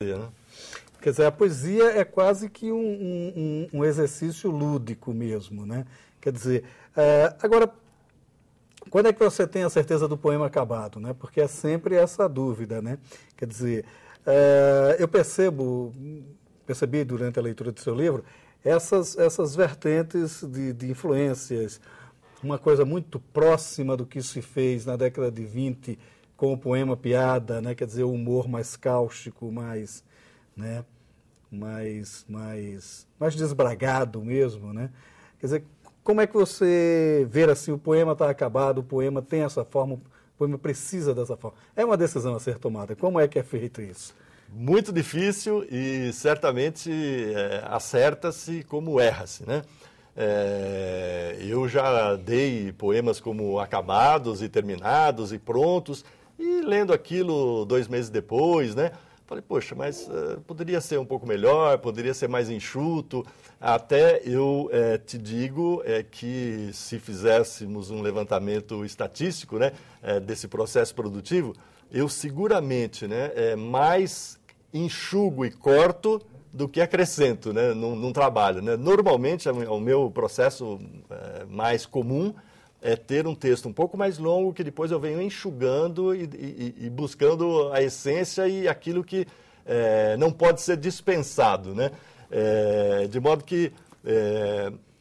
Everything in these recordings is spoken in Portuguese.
né? Quer dizer, a poesia é quase que um exercício lúdico mesmo, né? Quer dizer, agora, quando é que você tem a certeza do poema acabado, né? Porque é sempre essa dúvida, né? Quer dizer, eu percebi durante a leitura do seu livro essas vertentes de influências, uma coisa muito próxima do que se fez na década de 20 com o poema piada, né? Quer dizer, o humor mais cáustico, mais, né? mais desbragado mesmo, né? Quer dizer, como é que você vê assim, o poema está acabado, o poema tem essa forma, o poema precisa dessa forma? É uma decisão a ser tomada. Como é que é feito isso? Muito difícil e certamente acerta-se como erra-se, né? Eu já dei poemas como acabados e terminados e prontos, e lendo aquilo 2 meses depois, né? Falei, poxa, mas poderia ser um pouco melhor, poderia ser mais enxuto. Até eu te digo que se fizéssemos um levantamento estatístico, né, desse processo produtivo, eu seguramente, né, mais enxugo e corto do que acrescento, né, num trabalho, né? Normalmente, o meu processo mais comum é ter um texto um pouco mais longo que depois eu venho enxugando e buscando a essência e aquilo que não pode ser dispensado, né? De modo que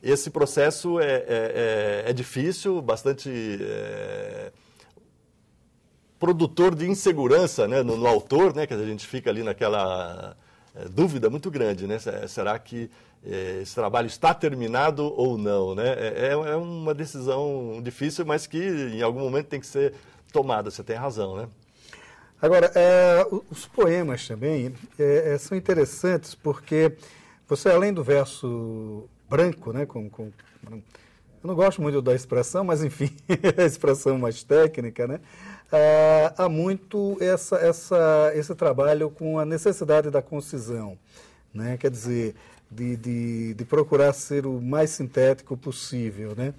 esse processo é difícil, bastante produtor de insegurança, né, no autor, né, que a gente fica ali naquela dúvida muito grande, né? Será que esse trabalho está terminado ou não, né? É uma decisão difícil, mas que em algum momento tem que ser tomada, você tem razão, né? Agora, os poemas também são interessantes porque você, além do verso branco, né, eu não gosto muito da expressão, mas enfim, a expressão mais técnica, né? Há muito esse trabalho com a necessidade da concisão, né? Quer dizer, de procurar ser o mais sintético possível, né?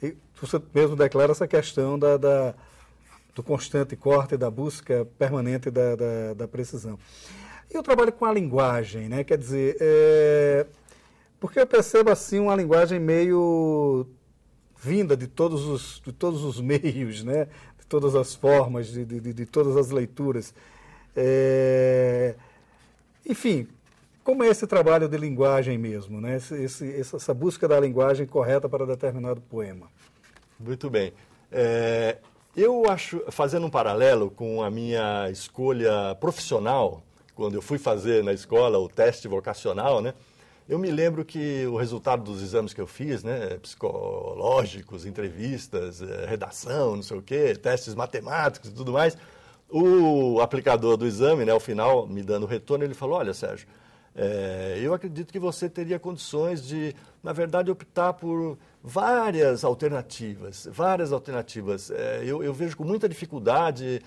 E você mesmo declara essa questão do constante corte, da busca permanente da precisão. E o trabalho com a linguagem, né? Quer dizer, porque eu percebo assim uma linguagem meio vinda de todos os meios, né? De todas as formas, de todas as leituras. Enfim, como é esse trabalho de linguagem mesmo, né? Essa busca da linguagem correta para determinado poema? Muito bem. Eu acho, fazendo um paralelo com a minha escolha profissional, quando eu fui fazer na escola o teste vocacional, né? Eu me lembro que o resultado dos exames que eu fiz, né, psicológicos, entrevistas, redação, não sei o quê, testes matemáticos e tudo mais, o aplicador do exame, né, ao final, me dando o retorno, ele falou, olha, Sérgio, eu acredito que você teria condições de, na verdade, optar por várias alternativas. Eu vejo com muita dificuldade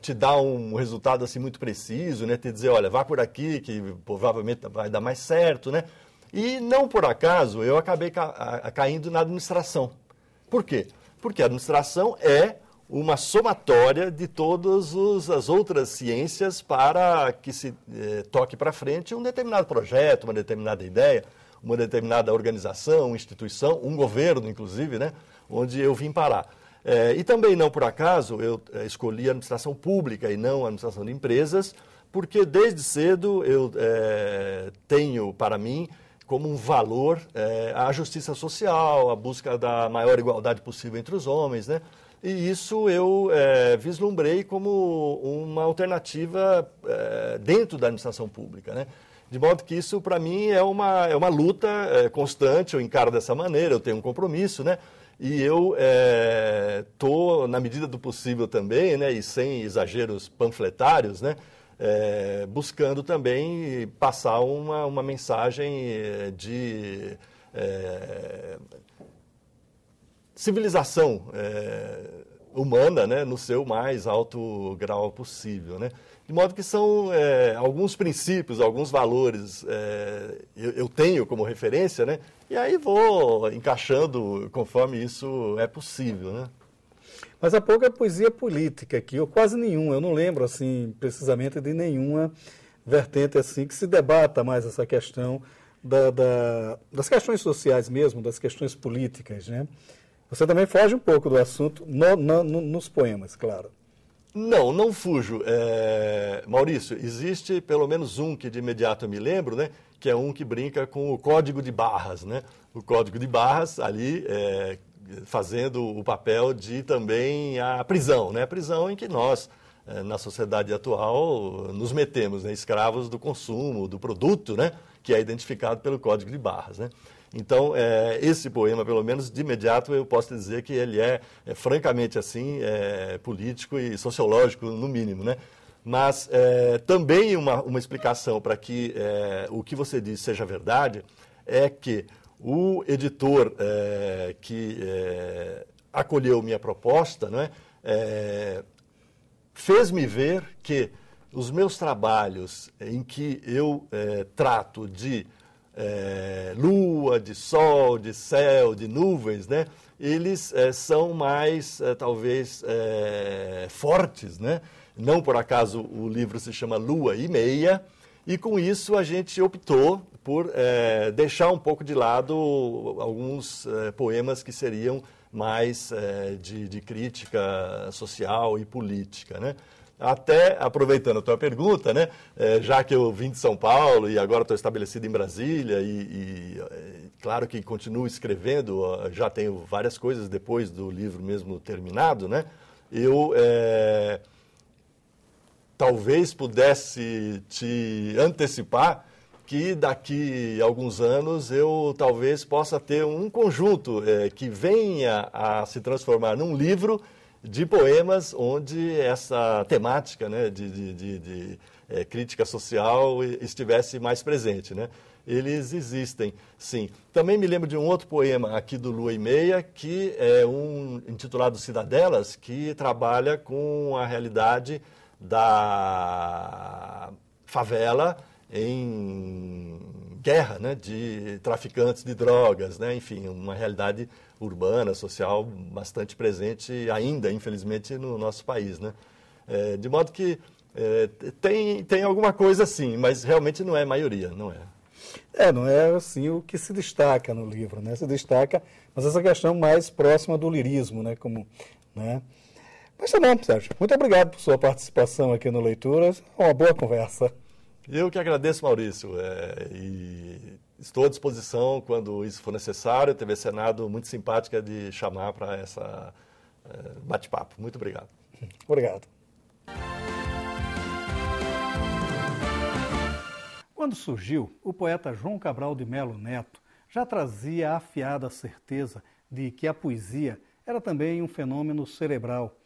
te dar um resultado assim muito preciso, né? Te dizer, olha, vá por aqui que provavelmente vai dar mais certo, né? E não por acaso eu acabei caindo na administração. Por quê? Porque a administração é uma somatória de todas as outras ciências para que se toque para frente um determinado projeto, uma determinada ideia, uma determinada organização, instituição, um governo, inclusive, né, onde eu vim parar. E também, não por acaso, eu escolhi a administração pública e não a administração de empresas, porque desde cedo eu tenho para mim como um valor a justiça social, a busca da maior igualdade possível entre os homens, né? E isso eu vislumbrei como uma alternativa dentro da administração pública, né? De modo que isso, para mim, é uma luta constante, eu encaro dessa maneira, eu tenho um compromisso, né? E eu estou, na medida do possível também, né, e sem exageros panfletários, né, buscando também passar uma mensagem de civilização humana, né, no seu mais alto grau possível, né? De modo que são alguns princípios, alguns valores eu tenho como referência, né? E aí vou encaixando conforme isso é possível, né? Mas há pouco é poesia política aqui, ou quase nenhuma. Eu não lembro, assim, precisamente de nenhuma vertente assim que se debata mais essa questão das questões sociais mesmo, das questões políticas, né? Você também foge um pouco do assunto nos poemas, claro. Não fujo. Maurício, existe pelo menos um que de imediato eu me lembro, né? Que é um que brinca com o Código de Barras, né? O Código de Barras ali fazendo o papel de também a prisão, né? A prisão em que nós, na sociedade atual, nos metemos, né? Escravos do consumo, do produto, né? Que é identificado pelo Código de Barras, né? Então, esse poema, pelo menos de imediato, eu posso dizer que ele é francamente assim, político e sociológico, no mínimo, né? Mas também uma explicação para que o que você diz seja verdade é que o editor que acolheu minha proposta, né, fez-me ver que os meus trabalhos em que eu trato de lua, de sol, de céu, de nuvens, né, eles são mais, talvez, fortes, né? Não por acaso o livro se chama Lua e Meia, e com isso a gente optou por deixar um pouco de lado alguns poemas que seriam mais de crítica social e política, né? Até, aproveitando a tua pergunta, né, já que eu vim de São Paulo e agora estou estabelecido em Brasília claro que continuo escrevendo, já tenho várias coisas depois do livro mesmo terminado, né, eu talvez pudesse te antecipar que daqui a alguns anos eu talvez possa ter um conjunto que venha a se transformar num livro de poemas onde essa temática, né, de crítica social estivesse mais presente, né? Eles existem, sim. Também me lembro de um outro poema aqui do Lua e Meia, que é intitulado Cidadelas, que trabalha com a realidade da favela em guerra, né, de traficantes de drogas, né, enfim, uma realidade urbana, social, bastante presente ainda, infelizmente, no nosso país, né. De modo que tem alguma coisa assim, mas realmente não é a maioria, não é. Não é assim o que se destaca no livro, né, se destaca, mas essa questão mais próxima do lirismo, né, como, né. Mas tá bom, Sérgio. Muito obrigado por sua participação aqui no Leituras. Uma boa conversa. Eu que agradeço, Maurício. E estou à disposição quando isso for necessário. A TV Senado muito simpática de chamar para essa bate-papo. Muito obrigado. Obrigado. Quando surgiu, o poeta João Cabral de Melo Neto já trazia a afiada certeza de que a poesia era também um fenômeno cerebral.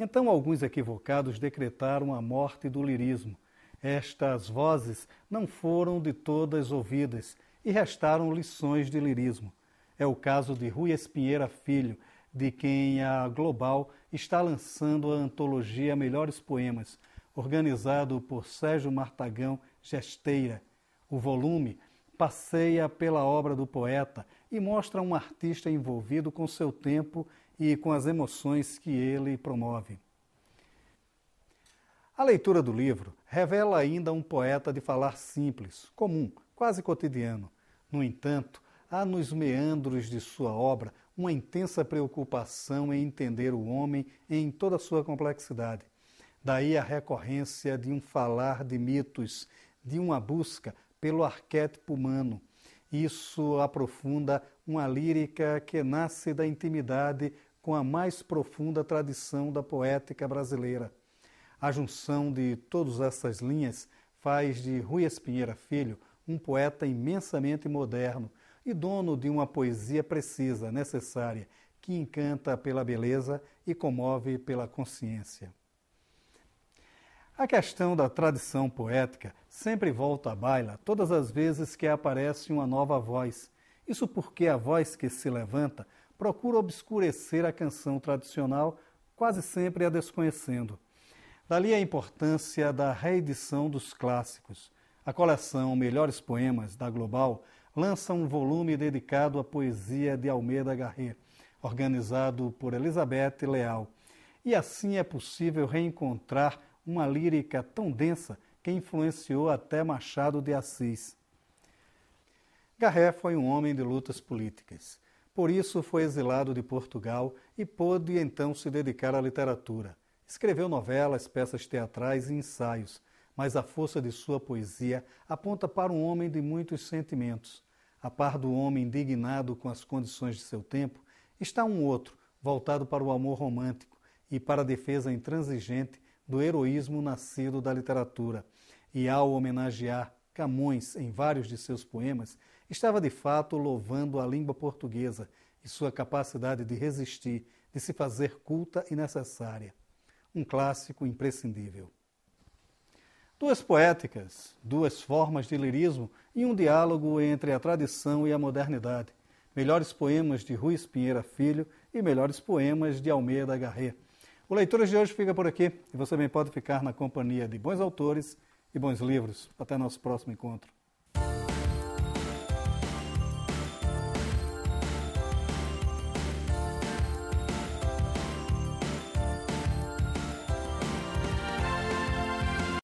Então, alguns equivocados decretaram a morte do lirismo. Estas vozes não foram de todas ouvidas e restaram lições de lirismo. É o caso de Rui Espinheira Filho, de quem a Global está lançando a antologia Melhores Poemas, organizado por Sérgio Martagão Gesteira. O volume passeia pela obra do poeta e mostra um artista envolvido com seu tempo e com as emoções que ele promove. A leitura do livro revela ainda um poeta de falar simples, comum, quase cotidiano. No entanto, há nos meandros de sua obra uma intensa preocupação em entender o homem em toda a sua complexidade. Daí a recorrência de um falar de mitos, de uma busca pelo arquétipo humano. Isso aprofunda uma lírica que nasce da intimidade com a mais profunda tradição da poética brasileira. A junção de todas essas linhas faz de Rui Espinheira Filho um poeta imensamente moderno e dono de uma poesia precisa, necessária, que encanta pela beleza e comove pela consciência. A questão da tradição poética sempre volta à baila todas as vezes que aparece uma nova voz. Isso porque a voz que se levanta procura obscurecer a canção tradicional, quase sempre a desconhecendo. Dali a importância da reedição dos clássicos. A coleção Melhores Poemas, da Global, lança um volume dedicado à poesia de Almeida Garré, organizado por Elizabeth Leal. E assim é possível reencontrar uma lírica tão densa que influenciou até Machado de Assis. Garré foi um homem de lutas políticas. Por isso foi exilado de Portugal e pôde então se dedicar à literatura. Escreveu novelas, peças teatrais e ensaios, mas a força de sua poesia aponta para um homem de muitos sentimentos. A par do homem indignado com as condições de seu tempo, está um outro, voltado para o amor romântico e para a defesa intransigente do heroísmo nascido da literatura. E ao homenagear Camões em vários de seus poemas, estava de fato louvando a língua portuguesa e sua capacidade de resistir, de se fazer culta e necessária. Um clássico imprescindível. Duas poéticas, duas formas de lirismo e um diálogo entre a tradição e a modernidade. Melhores poemas de Rui Espinheira Filho e melhores poemas de Almeida Garré. O Leituras de hoje fica por aqui e você também pode ficar na companhia de bons autores e bons livros. Até nosso próximo encontro.